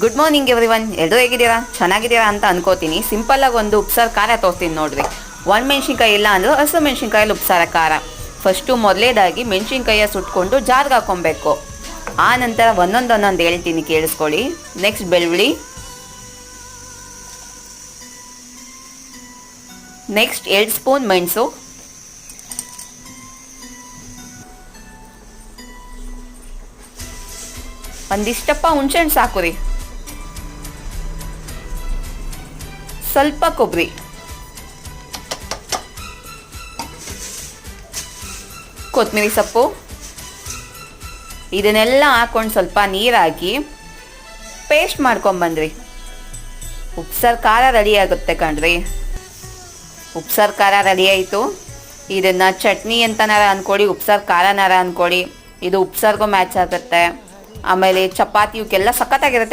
Good morning everyone. ಎಲ್ಲರೂ ಹೇಗಿದ್ದೀರಾ? ಚೆನ್ನಾಗಿದ್ದೀರಾ ಅಂತ ಅನ್ಕೋತೀನಿ. ಸಿಂಪಲ್ಲಾಗಿ ಒಂದು ಉಪ್ಸಾರು ಖಾರ ತೋರಿಸ್ತೀನಿ ನೋಡ್ರಿ. ಮೆಣಸಿನ್ಕಾಯಿ ಇಲ್ಲ ಅಂದ್ರೆ ಹಸು ಮೆಣಸಿನ್ಕಾಯಲ್ಲಿ ಉಪ್ಸಾರ ಖಾರ. ಫಸ್ಟು ಮೊದಲೇದಾಗಿ ಮೆಣಸಿನ್ಕಾಯಿಯ ಸುಟ್ಕೊಂಡು ಜಾರ್ಗೆ ಹಾಕೊಬೇಕು. ಆ ನಂತರ ಒಂದೊಂದು ಹೇಳ್ತೀನಿ, ಕೇಳಿಸ್ಕೊಳ್ಳಿ. ನೆಕ್ಸ್ಟ್ ಬೆಳ್ಳುಳ್ಳಿ, ನೆಕ್ಸ್ಟ್ 2 ಸ್ಪೂನ್ ಮೆಣಸು, ಒಂದಿಷ್ಟಪ್ಪ ಹುಣಸೆಹಣ್ಣು ಸಾಕು ರೀ, ಸ್ವಲ್ಪ ಕೊಬ್ಬರಿ, ಕೊತ್ತಂಬರಿ ಸೊಪ್ಪು, ಇದನ್ನೆಲ್ಲ ಹಾಕೊಂಡು ಸ್ವಲ್ಪ ನೀರು ಹಾಕಿ ಪೇಸ್ಟ್ ಮಾಡ್ಕೊಂಬಂದ್ರಿ. ಉಪ್ಸಾರು ಖಾರ ರೆಡಿ ಆಗುತ್ತೆ ಕಣ್ರಿ. ಉಪ್ಸಾರು ಖಾರ ರೆಡಿ ಆಯಿತು. ಇದನ್ನು ಚಟ್ನಿ ಅಂತನಾರ ಅಂದ್ಕೊಳ್ಳಿ, ಉಪ್ಸಾರು ಖಾರನಾರ ಅಂದ್ಕೊಳ್ಳಿ. ಇದು ಉಪ್ಸಾರಿಗೂ ಮ್ಯಾಚ್ ಆಗುತ್ತೆ. ಆಮೇಲೆ ಚಪಾತಿ ಇವಕ್ಕೆಲ್ಲ ಸಖತ್ತಾಗಿರುತ್ತೆ